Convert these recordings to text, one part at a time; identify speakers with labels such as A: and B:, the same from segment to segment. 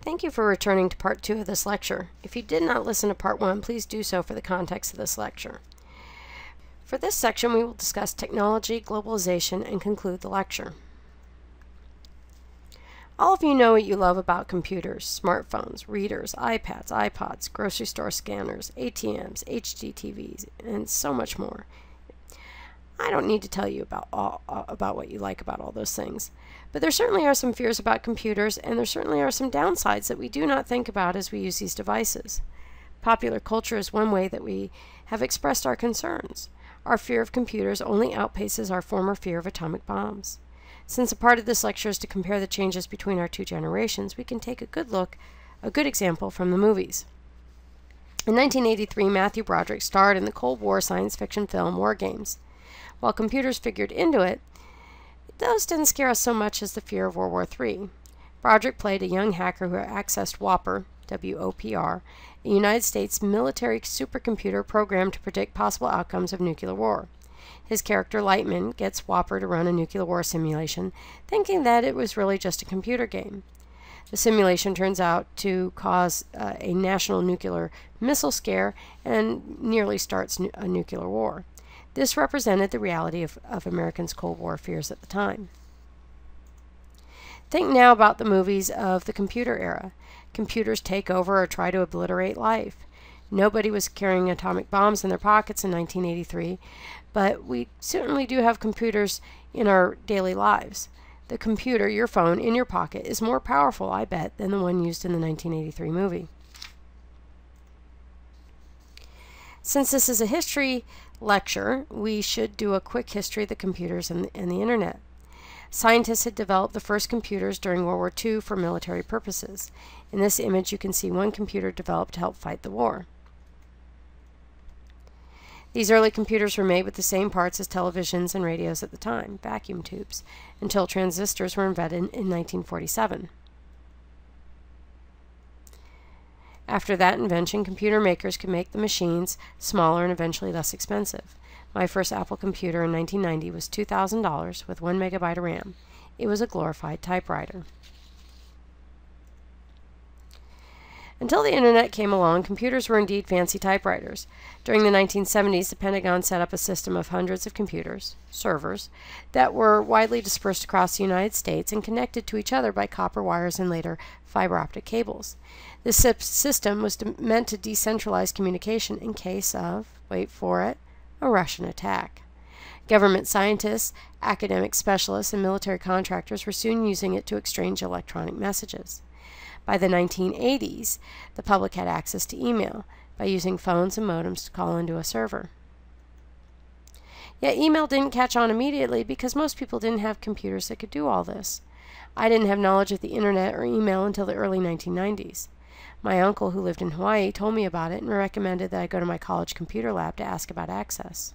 A: Thank you for returning to Part 2 of this lecture. If you did not listen to Part 1, please do so for the context of this lecture. For this section, we will discuss technology, globalization, and conclude the lecture. All of you know what you love about computers, smartphones, readers, iPads, iPods, grocery store scanners, ATMs, HD TVs, and so much more. I don't need to tell you about what you like about all those things. But there certainly are some fears about computers, and there certainly are some downsides that we do not think about as we use these devices. Popular culture is one way that we have expressed our concerns. Our fear of computers only outpaces our former fear of atomic bombs. Since a part of this lecture is to compare the changes between our two generations, we can take a good example from the movies. In 1983, Matthew Broderick starred in the Cold War science fiction film War Games. While computers figured into it, those didn't scare us so much as the fear of World War III. Broderick played a young hacker who accessed WOPR, W-O-P-R, a United States military supercomputer programmed to predict possible outcomes of nuclear war. His character, Lightman, gets WOPR to run a nuclear war simulation, thinking that it was really just a computer game. The simulation turns out to cause a national nuclear missile scare and nearly starts a nuclear war. This represented the reality of Americans' Cold War fears at the time. Think now about the movies of the computer era. Computers take over or try to obliterate life. Nobody was carrying atomic bombs in their pockets in 1983, but we certainly do have computers in our daily lives. The computer, your phone, in your pocket is more powerful, I bet, than the one used in the 1983 movie. Since this is a history lecture, we should do a quick history of the computers and the internet. Scientists had developed the first computers during World War II for military purposes. In this image, you can see one computer developed to help fight the war. These early computers were made with the same parts as televisions and radios at the time, vacuum tubes, until transistors were invented in 1947. After that invention, computer makers could make the machines smaller and eventually less expensive. My first Apple computer in 1990 was $2,000 with 1 megabyte of RAM. It was a glorified typewriter. Until the internet came along, computers were indeed fancy typewriters. During the 1970s, the Pentagon set up a system of hundreds of computers, servers, that were widely dispersed across the United States and connected to each other by copper wires and later fiber optic cables. This system was meant to decentralize communication in case of, wait for it, a Russian attack. Government scientists, academic specialists, and military contractors were soon using it to exchange electronic messages. By the 1980s, the public had access to email by using phones and modems to call into a server. Yet email didn't catch on immediately because most people didn't have computers that could do all this. I didn't have knowledge of the internet or email until the early 1990s. My uncle, who lived in Hawaii, told me about it and recommended that I go to my college computer lab to ask about access.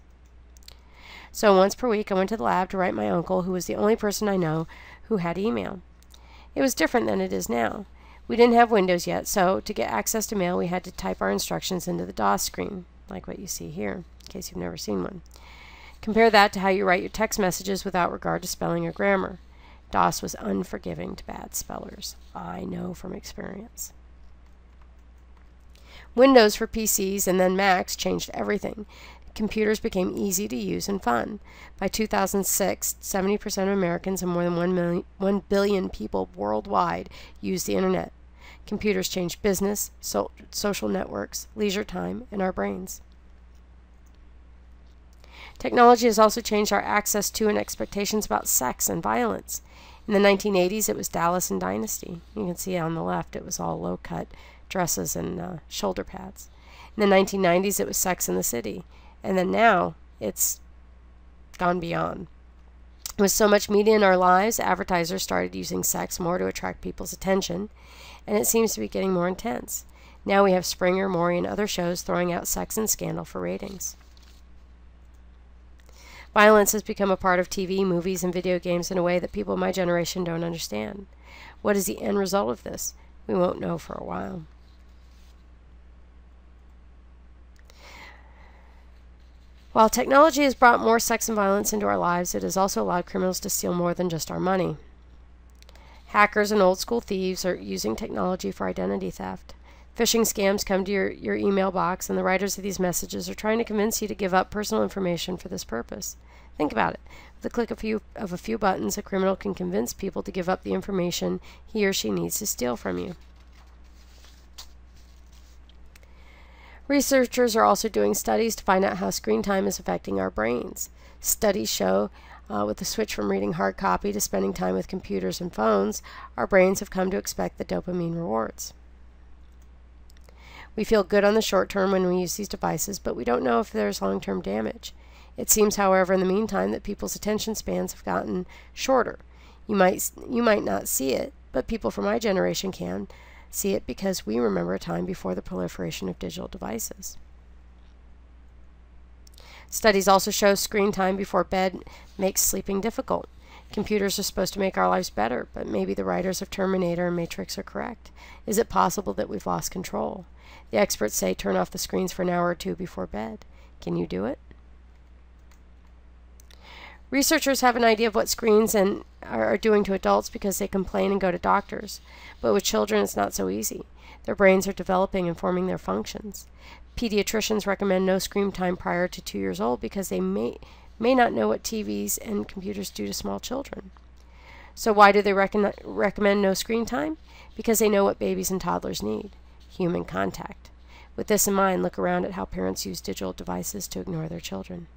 A: So once per week, I went to the lab to write my uncle, who was the only person I know who had email. It was different than it is now. We didn't have Windows yet, so to get access to mail, we had to type our instructions into the DOS screen, like what you see here, in case you've never seen one. Compare that to how you write your text messages without regard to spelling or grammar. DOS was unforgiving to bad spellers. I know from experience. Windows for PCs and then Macs changed everything. Computers became easy to use and fun. By 2006, 70% of Americans and more than 1 billion people worldwide use the internet. Computers changed business, social networks, leisure time, and our brains. Technology has also changed our access to and expectations about sex and violence. In the 1980s, it was Dallas and Dynasty. You can see on the left it was all low-cut dresses and shoulder pads. In the 1990s, it was Sex and the City. And then now, it's gone beyond. With so much media in our lives, advertisers started using sex more to attract people's attention, and it seems to be getting more intense. Now we have Springer, Maury, and other shows throwing out sex and scandal for ratings. Violence has become a part of TV, movies, and video games in a way that people of my generation don't understand. What is the end result of this? We won't know for a while. While technology has brought more sex and violence into our lives, it has also allowed criminals to steal more than just our money. Hackers and old-school thieves are using technology for identity theft. Phishing scams come to your email box, and the writers of these messages are trying to convince you to give up personal information for this purpose. Think about it. With the click of a few buttons, a criminal can convince people to give up the information he or she needs to steal from you. Researchers are also doing studies to find out how screen time is affecting our brains. Studies show with the switch from reading hard copy to spending time with computers and phones, our brains have come to expect the dopamine rewards. We feel good on the short term when we use these devices, but we don't know if there's long-term damage. It seems, however, in the meantime, that people's attention spans have gotten shorter. You might not see it, but people from my generation can see it because we remember a time before the proliferation of digital devices. Studies also show screen time before bed makes sleeping difficult. Computers are supposed to make our lives better, but maybe the writers of Terminator and Matrix are correct. Is it possible that we've lost control? The experts say turn off the screens for an hour or two before bed. Can you do it? Researchers have an idea of what screens are doing to adults because they complain and go to doctors. But with children, it's not so easy. Their brains are developing and forming their functions. Pediatricians recommend no screen time prior to 2 years old because they may not know what TVs and computers do to small children. So why do they recommend no screen time? Because they know what babies and toddlers need: human contact. With this in mind, look around at how parents use digital devices to entertain their children.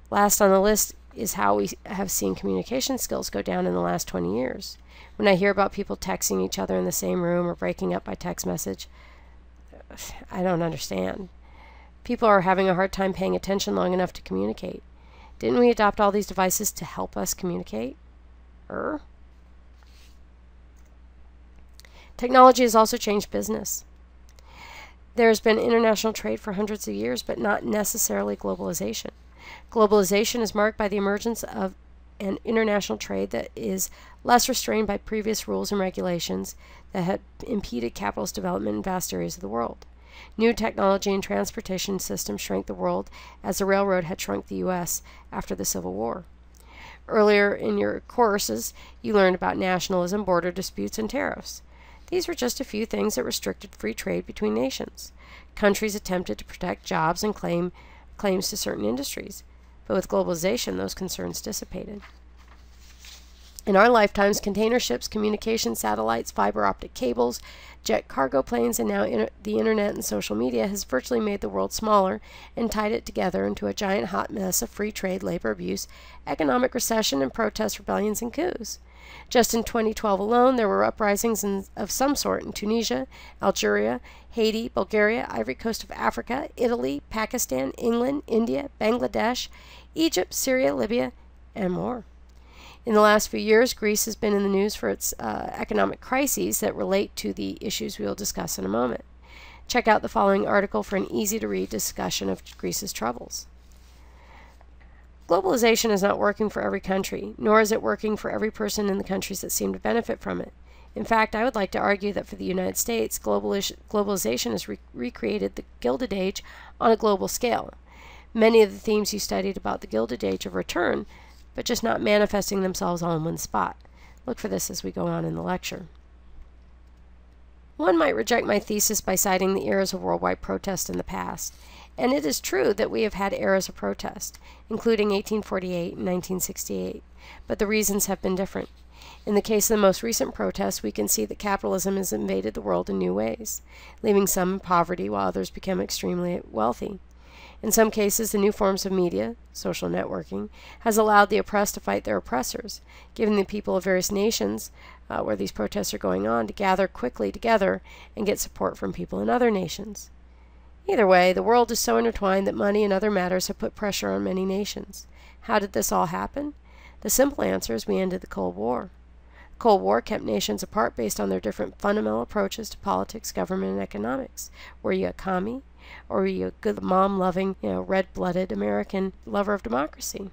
A: Last on the list is how we have seen communication skills go down in the last 20 years. When I hear about people texting each other in the same room or breaking up by text message, I don't understand. People are having a hard time paying attention long enough to communicate. Didn't we adopt all these devices to help us communicate? Technology has also changed business. There has been international trade for hundreds of years, but not necessarily globalization. Globalization is marked by the emergence of an international trade that is less restrained by previous rules and regulations that had impeded capitalist development in vast areas of the world. New technology and transportation systems shrank the world as the railroad had shrunk the U.S. after the Civil War. Earlier in your courses, you learned about nationalism, border disputes, and tariffs. These were just a few things that restricted free trade between nations. Countries attempted to protect jobs and claims to certain industries, but with globalization, those concerns dissipated. In our lifetimes, container ships, communication satellites, fiber optic cables, jet cargo planes, and now the internet and social media has virtually made the world smaller and tied it together into a giant hot mess of free trade, labor abuse, economic recession, and protest rebellions and coups. Just in 2012 alone, there were uprisings of some sort in Tunisia, Algeria, Haiti, Bulgaria, Ivory Coast of Africa, Italy, Pakistan, England, India, Bangladesh, Egypt, Syria, Libya, and more. In the last few years, Greece has been in the news for its economic crises that relate to the issues we will discuss in a moment. Check out the following article for an easy-to-read discussion of Greece's troubles. Globalization is not working for every country, nor is it working for every person in the countries that seem to benefit from it. In fact, I would like to argue that for the United States, globalization has recreated the Gilded Age on a global scale. Many of the themes you studied about the Gilded Age have returned, but just not manifesting themselves all in one spot. Look for this as we go on in the lecture. One might reject my thesis by citing the eras of worldwide protest in the past. And it is true that we have had eras of protest, including 1848 and 1968, but the reasons have been different. In the case of the most recent protests, we can see that capitalism has invaded the world in new ways, leaving some in poverty while others become extremely wealthy. In some cases, the new forms of media, social networking, has allowed the oppressed to fight their oppressors, giving the people of various nations where these protests are going on to gather quickly together and get support from people in other nations. Either way, the world is so intertwined that money and other matters have put pressure on many nations. How did this all happen? The simple answer is we ended the Cold War. The Cold War kept nations apart based on their different fundamental approaches to politics, government, and economics. Were you a commie? Or were you a good mom-loving, red-blooded American lover of democracy?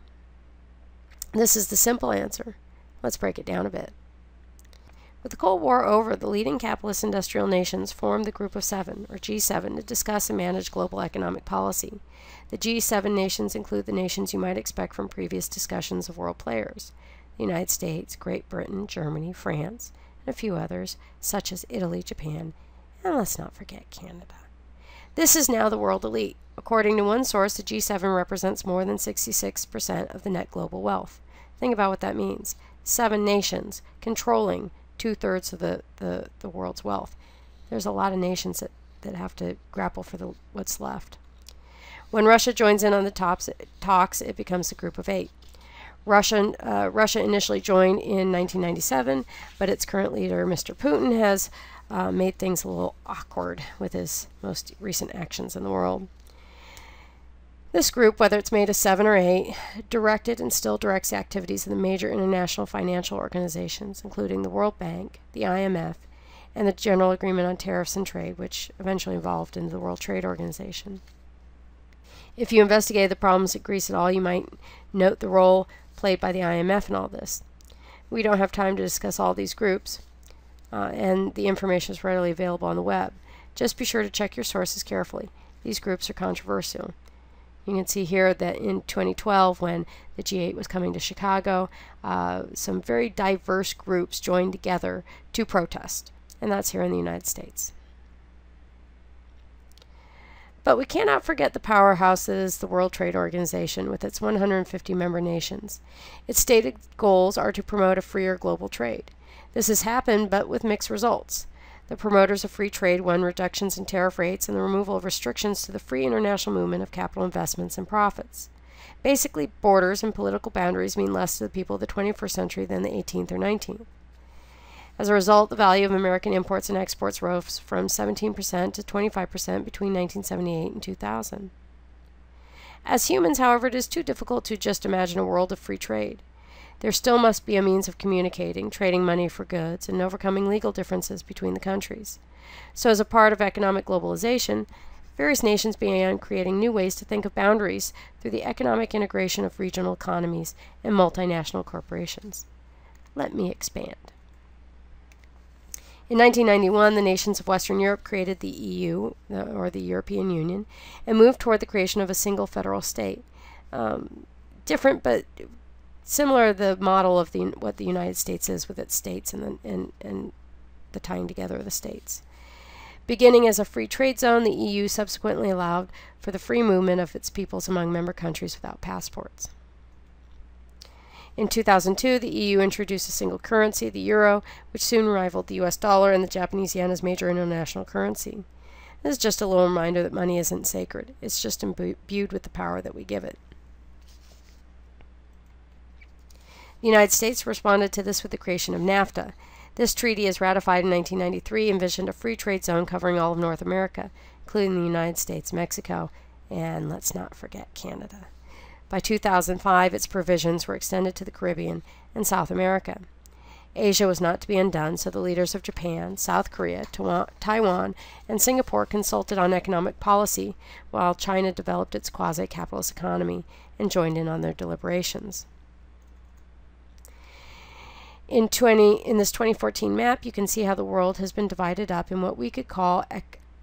A: This is the simple answer. Let's break it down a bit. With the Cold War over, the leading capitalist industrial nations formed the Group of Seven, or G7, to discuss and manage global economic policy. The G7 nations include the nations you might expect from previous discussions of world players: the United States, Great Britain, Germany, France, and a few others, such as Italy, Japan, and let's not forget Canada. This is now the world elite. According to one source, the G7 represents more than 66% of the net global wealth. Think about what that means. 7 nations controlling 2/3 of the world's wealth. There's a lot of nations that have to grapple for what's left. When Russia joins in on the talks, it becomes a group of 8. Russia initially joined in 1997, but its current leader, Mr. Putin, has made things a little awkward with his most recent actions in the world. This group, whether it's made of 7 or 8, directed and still directs the activities of the major international financial organizations, including the World Bank, the IMF, and the General Agreement on Tariffs and Trade, which eventually evolved into the World Trade Organization. If you investigated the problems at Greece at all, you might note the role played by the IMF in all this. We don't have time to discuss all these groups, and the information is readily available on the web. Just be sure to check your sources carefully. These groups are controversial. You can see here that in 2012, when the G8 was coming to Chicago, some very diverse groups joined together to protest, and that's here in the United States. But we cannot forget the powerhouse that is the World Trade Organization with its 150 member nations. Its stated goals are to promote a freer global trade. This has happened, but with mixed results. The promoters of free trade won reductions in tariff rates and the removal of restrictions to the free international movement of capital investments and profits. Basically, borders and political boundaries mean less to the people of the 21st century than the 18th or 19th. As a result, the value of American imports and exports rose from 17% to 25% between 1978 and 2000. As humans, however, it is too difficult to just imagine a world of free trade. There still must be a means of communicating, trading money for goods, and overcoming legal differences between the countries. So as a part of economic globalization, various nations began creating new ways to think of boundaries through the economic integration of regional economies and multinational corporations. Let me expand. In 1991, the nations of Western Europe created the EU, or the European Union, and moved toward the creation of a single federal state. Different, but similar to the model of what the United States is with its states and the tying together of the states. Beginning as a free trade zone, the EU subsequently allowed for the free movement of its peoples among member countries without passports. In 2002, the EU introduced a single currency, the euro, which soon rivaled the US dollar and the Japanese yen as major international currency. This is just a little reminder that money isn't sacred. It's just imbued with the power that we give it. The United States responded to this with the creation of NAFTA. This treaty, as ratified in 1993, envisioned a free trade zone covering all of North America, including the United States, Mexico, and let's not forget Canada. By 2005, its provisions were extended to the Caribbean and South America. Asia was not to be undone, so the leaders of Japan, South Korea, Taiwan, and Singapore consulted on economic policy, while China developed its quasi-capitalist economy and joined in on their deliberations. In this 2014 map, you can see how the world has been divided up in what we could call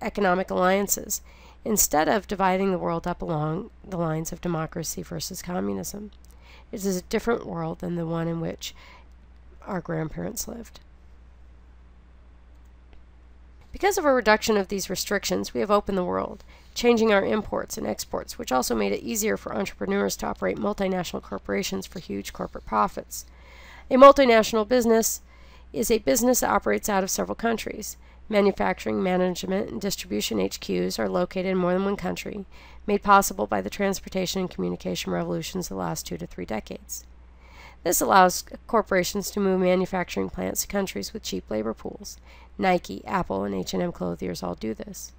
A: economic alliances, instead of dividing the world up along the lines of democracy versus communism. It is a different world than the one in which our grandparents lived. Because of a reduction of these restrictions, we have opened the world, changing our imports and exports, which also made it easier for entrepreneurs to operate multinational corporations for huge corporate profits. A multinational business is a business that operates out of several countries. Manufacturing, management, and distribution HQs are located in more than one country, made possible by the transportation and communication revolutions of the last 2 to 3 decades. This allows corporations to move manufacturing plants to countries with cheap labor pools. Nike, Apple, and H&M clothiers all do this.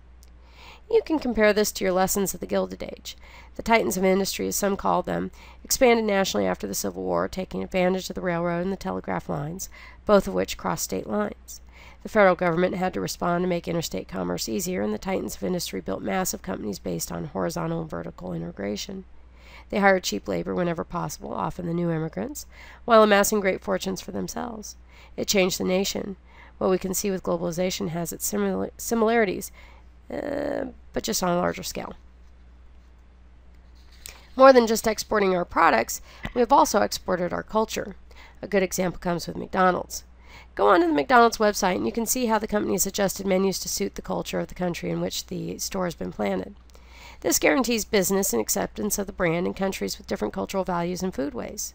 A: You can compare this to your lessons of the Gilded Age. The titans of industry, as some called them, expanded nationally after the Civil War, taking advantage of the railroad and the telegraph lines, both of which crossed state lines. The federal government had to respond to make interstate commerce easier, and the titans of industry built massive companies based on horizontal and vertical integration. They hired cheap labor whenever possible, often the new immigrants, while amassing great fortunes for themselves. It changed the nation. What we can see with globalization has its similarities, but just on a larger scale. More than just exporting our products, we have also exported our culture. A good example comes with McDonald's. Go onto the McDonald's website and you can see how the company has adjusted menus to suit the culture of the country in which the store has been planted. This guarantees business and acceptance of the brand in countries with different cultural values and foodways.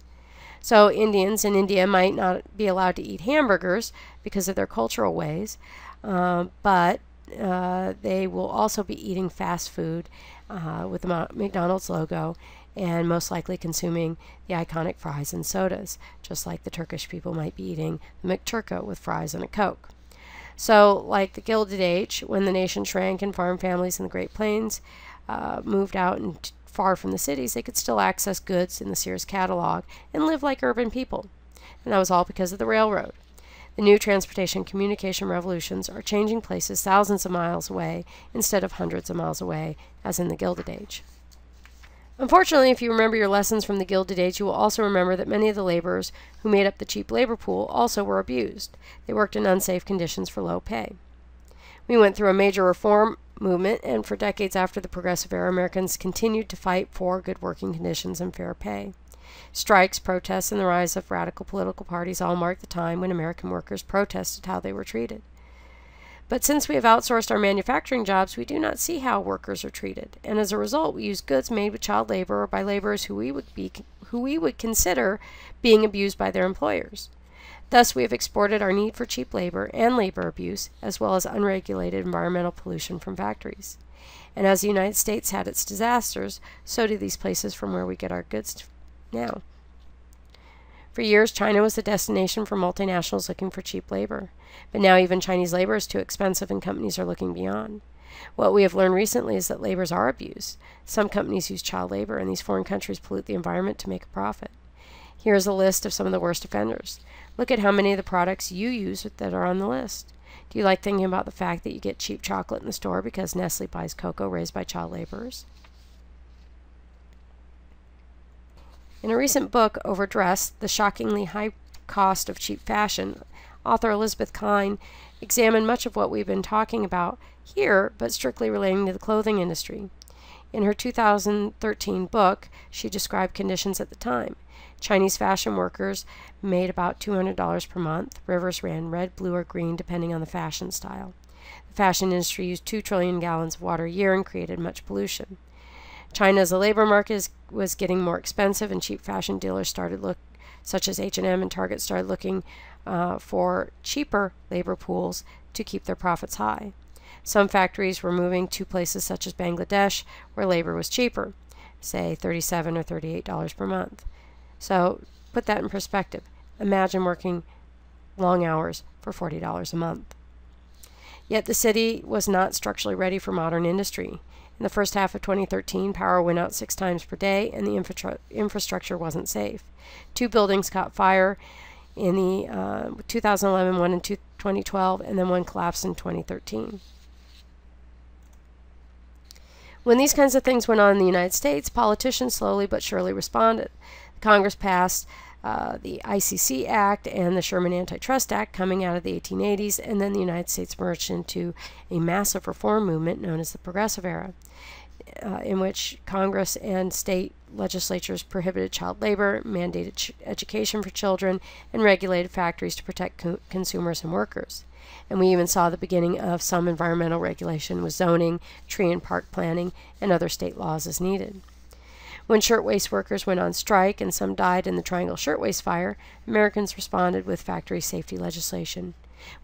A: So Indians in India might not be allowed to eat hamburgers because of their cultural ways, but they will also be eating fast food with the McDonald's logo and most likely consuming the iconic fries and sodas, just like the Turkish people might be eating the McTurko with fries and a Coke. So, like the Gilded Age, when the nation shrank and farm families in the Great Plains moved out and far from the cities, they could still access goods in the Sears catalog and live like urban people. And that was all because of the railroad. The new transportation communication revolutions are changing places thousands of miles away instead of hundreds of miles away, as in the Gilded Age. Unfortunately, if you remember your lessons from the Gilded Age, you will also remember that many of the laborers who made up the cheap labor pool also were abused. They worked in unsafe conditions for low pay. We went through a major reform movement, and for decades after the Progressive Era, Americans continued to fight for good working conditions and fair pay. Strikes, protests, and the rise of radical political parties all marked the time when American workers protested how they were treated. But since we have outsourced our manufacturing jobs, we do not see how workers are treated, and as a result, we use goods made with child labor or by laborers who we would consider being abused by their employers. Thus, we have exported our need for cheap labor and labor abuse, as well as unregulated environmental pollution from factories. And as the United States had its disasters, so do these places from where we get our goods now. For years, China was the destination for multinationals looking for cheap labor. But now even Chinese labor is too expensive and companies are looking beyond. What we have learned recently is that laborers are abused. Some companies use child labor, and these foreign countries pollute the environment to make a profit. Here is a list of some of the worst offenders. Look at how many of the products you use that are on the list. Do you like thinking about the fact that you get cheap chocolate in the store because Nestle buys cocoa raised by child laborers? In a recent book, Overdressed, The Shockingly High Cost of Cheap Fashion, author Elizabeth Klein examined much of what we've been talking about here, but strictly relating to the clothing industry. In her 2013 book, she described conditions at the time. Chinese fashion workers made about $200 per month. Rivers ran red, blue, or green, depending on the fashion style. The fashion industry used 2 trillion gallons of water a year and created much pollution. China as a labor market was getting more expensive, and cheap fashion dealers such as H&M and Target started looking for cheaper labor pools to keep their profits high. Some factories were moving to places such as Bangladesh, where labor was cheaper, say $37 or $38 per month. So put that in perspective. Imagine working long hours for $40 a month. Yet the city was not structurally ready for modern industry. In the first half of 2013, power went out 6 times per day, and the infrastructure wasn't safe. 2 buildings caught fire in the 2011, one in 2012, and then one collapsed in 2013. When these kinds of things went on in the United States, politicians slowly but surely responded. Congress passed the ICC Act and the Sherman Antitrust Act coming out of the 1880s, and then the United States merged into a massive reform movement known as the Progressive Era, in which Congress and state legislatures prohibited child labor, mandated education for children, and regulated factories to protect consumers and workers. And we even saw the beginning of some environmental regulation with zoning, tree and park planning, and other state laws as needed. When shirtwaist workers went on strike and some died in the Triangle Shirtwaist Fire, Americans responded with factory safety legislation.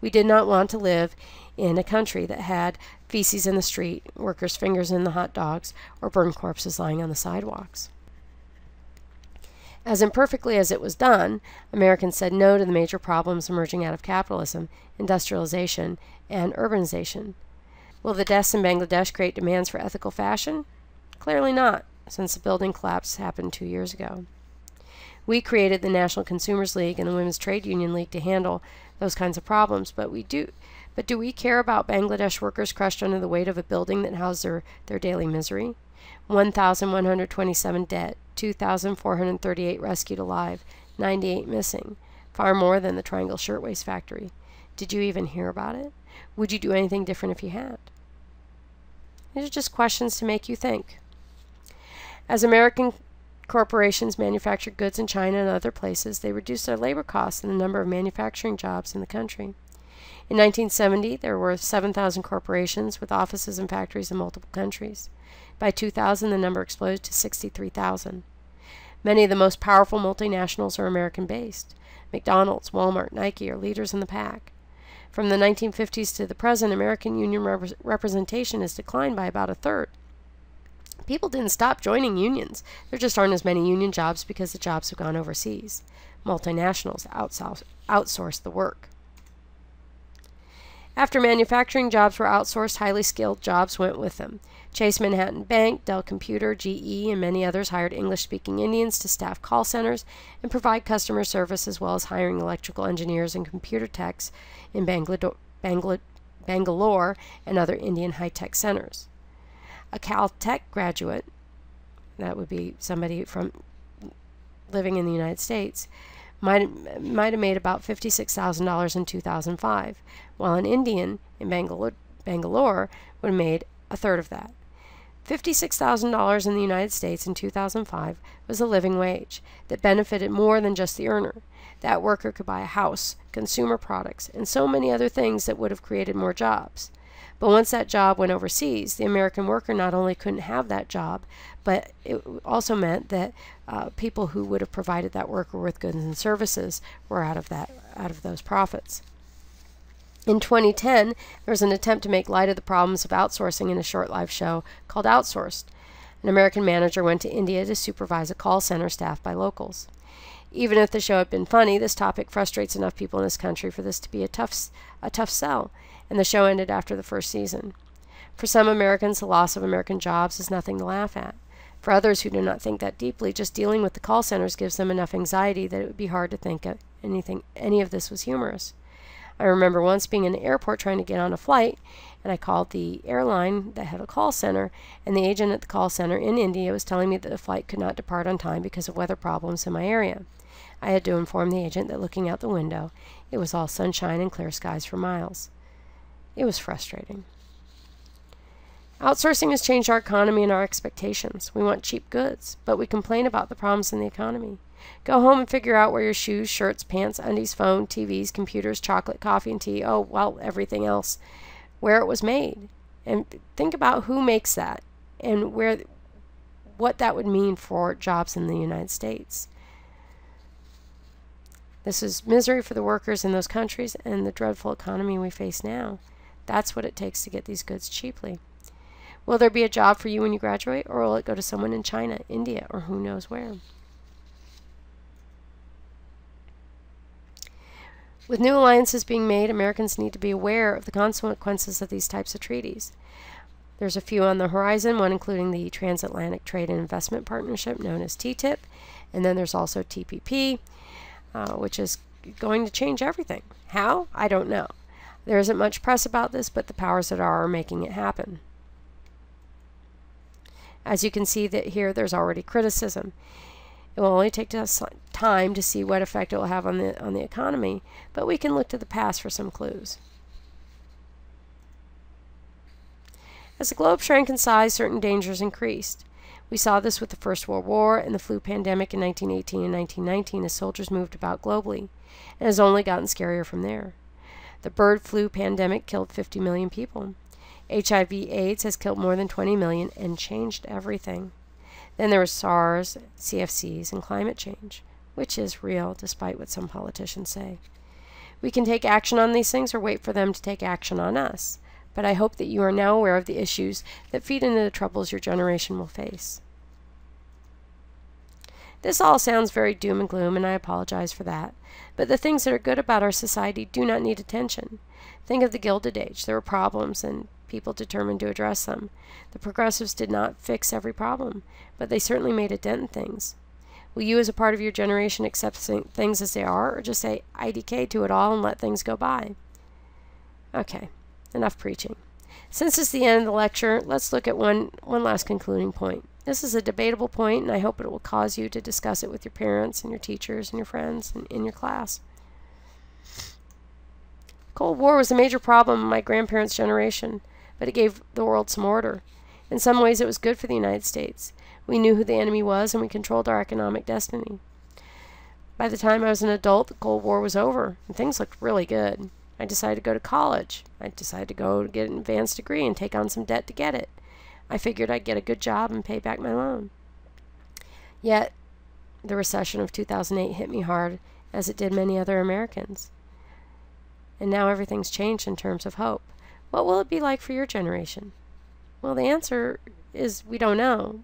A: We did not want to live in a country that had feces in the street, workers' fingers in the hot dogs, or burned corpses lying on the sidewalks. As imperfectly as it was done, Americans said no to the major problems emerging out of capitalism, industrialization, and urbanization. Will the deaths in Bangladesh create demands for ethical fashion? Clearly not, since the building collapse happened 2 years ago. We created the National Consumers League and the Women's Trade Union League to handle those kinds of problems, but do we care about Bangladesh workers crushed under the weight of a building that housed their daily misery? 1,127 dead, 2,438 rescued alive, 98 missing, far more than the Triangle Shirtwaist Factory. Did you even hear about it? Would you do anything different if you had? These are just questions to make you think. As American corporations manufactured goods in China and other places, they reduced their labor costs and the number of manufacturing jobs in the country. In 1970, there were 7,000 corporations with offices and factories in multiple countries. By 2000, the number exploded to 63,000. Many of the most powerful multinationals are American-based. McDonald's, Walmart, Nike are leaders in the pack. From the 1950s to the present, American union representation has declined by about a third. People didn't stop joining unions. There just aren't as many union jobs because the jobs have gone overseas. Multinationals outsource the work. After manufacturing jobs were outsourced, highly skilled jobs went with them. Chase Manhattan Bank, Dell Computer, GE, and many others hired English-speaking Indians to staff call centers and provide customer service, as well as hiring electrical engineers and computer techs in Bangalore and other Indian high-tech centers. A Caltech graduate, that would be somebody from living in the United States, might have made about $56,000 in 2005, while an Indian in Bangalore would have made a third of that. $56,000 in the United States in 2005 was a living wage that benefited more than just the earner. That worker could buy a house, consumer products, and so many other things that would have created more jobs. But once that job went overseas, the American worker not only couldn't have that job, but it also meant that people who would have provided that worker with goods and services were out of those profits. In 2010, there was an attempt to make light of the problems of outsourcing in a short-lived show called Outsourced. An American manager went to India to supervise a call center staffed by locals. Even if the show had been funny, this topic frustrates enough people in this country for this to be a tough sell, and the show ended after the first season. For some Americans, the loss of American jobs is nothing to laugh at. For others who do not think that deeply, just dealing with the call centers gives them enough anxiety that it would be hard to think of any of this was humorous. I remember once being in an airport trying to get on a flight, and I called the airline that had a call center, and the agent at the call center in India was telling me that the flight could not depart on time because of weather problems in my area. I had to inform the agent that looking out the window, it was all sunshine and clear skies for miles. It was frustrating. Outsourcing has changed our economy and our expectations. We want cheap goods, but we complain about the problems in the economy. Go home and figure out where your shoes, shirts, pants, undies, phone, TVs, computers, chocolate, coffee, and tea, everything else, where it was made. And think about who makes that and what that would mean for jobs in the United States. This is misery for the workers in those countries and the dreadful economy we face now. That's what it takes to get these goods cheaply. Will there be a job for you when you graduate, or will it go to someone in China, India, or who knows where? With new alliances being made, Americans need to be aware of the consequences of these types of treaties. There's a few on the horizon, one including the Transatlantic Trade and Investment Partnership, known as TTIP, and then there's also TPP, which is going to change everything. How? I don't know. There isn't much press about this, but the powers that are making it happen. As you can see that here, there's already criticism. It will only take us time to see what effect it will have on the economy, but we can look to the past for some clues. As the globe shrank in size, certain dangers increased. We saw this with the First World War and the flu pandemic in 1918 and 1919 as soldiers moved about globally, and has only gotten scarier from there. The bird flu pandemic killed 50 million people. HIV/AIDS has killed more than 20 million and changed everything. Then there was SARS, CFCs, and climate change, which is real despite what some politicians say. We can take action on these things or wait for them to take action on us, but I hope that you are now aware of the issues that feed into the troubles your generation will face. This all sounds very doom and gloom, and I apologize for that, but the things that are good about our society do not need attention. Think of the Gilded Age. There were problems, and people determined to address them. The progressives did not fix every problem, but they certainly made a dent in things. Will you as a part of your generation accept things as they are, or just say IDK to it all and let things go by? Okay, enough preaching. Since it's the end of the lecture, let's look at one last concluding point. This is a debatable point, and I hope it will cause you to discuss it with your parents and your teachers and your friends and in your class. Cold War was a major problem in my grandparents' generation, but it gave the world some order. In some ways, it was good for the United States. We knew who the enemy was, and we controlled our economic destiny. By the time I was an adult, the Cold War was over, and things looked really good. I decided to go to college. I decided to go get an advanced degree and take on some debt to get it. I figured I'd get a good job and pay back my loan. Yet, the recession of 2008 hit me hard, as it did many other Americans. And now everything's changed in terms of hope. What will it be like for your generation? Well, the answer is we don't know.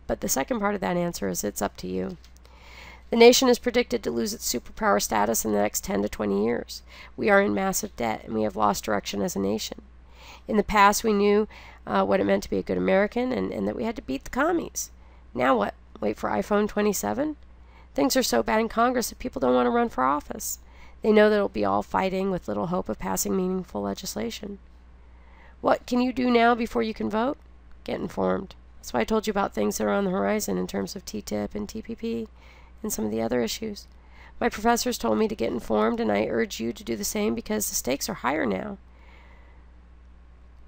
A: But the second part of that answer is it's up to you. The nation is predicted to lose its superpower status in the next 10 to 20 years. We are in massive debt, and we have lost direction as a nation. In the past, we knew what it meant to be a good American and that we had to beat the commies. Now what? Wait for iPhone 27? Things are so bad in Congress that people don't want to run for office. They know that it'll be all fighting with little hope of passing meaningful legislation. What can you do now before you can vote? Get informed. That's why I told you about things that are on the horizon in terms of TTIP and TPP and some of the other issues. My professors told me to get informed, and I urge you to do the same because the stakes are higher now.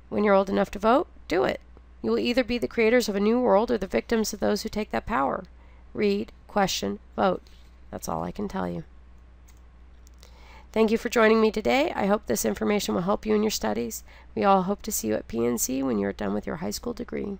A: When you're old enough to vote, do it. You will either be the creators of a new world or the victims of those who take that power. Read, question, vote. That's all I can tell you. Thank you for joining me today. I hope this information will help you in your studies. We all hope to see you at PNC when you're done with your high school degree.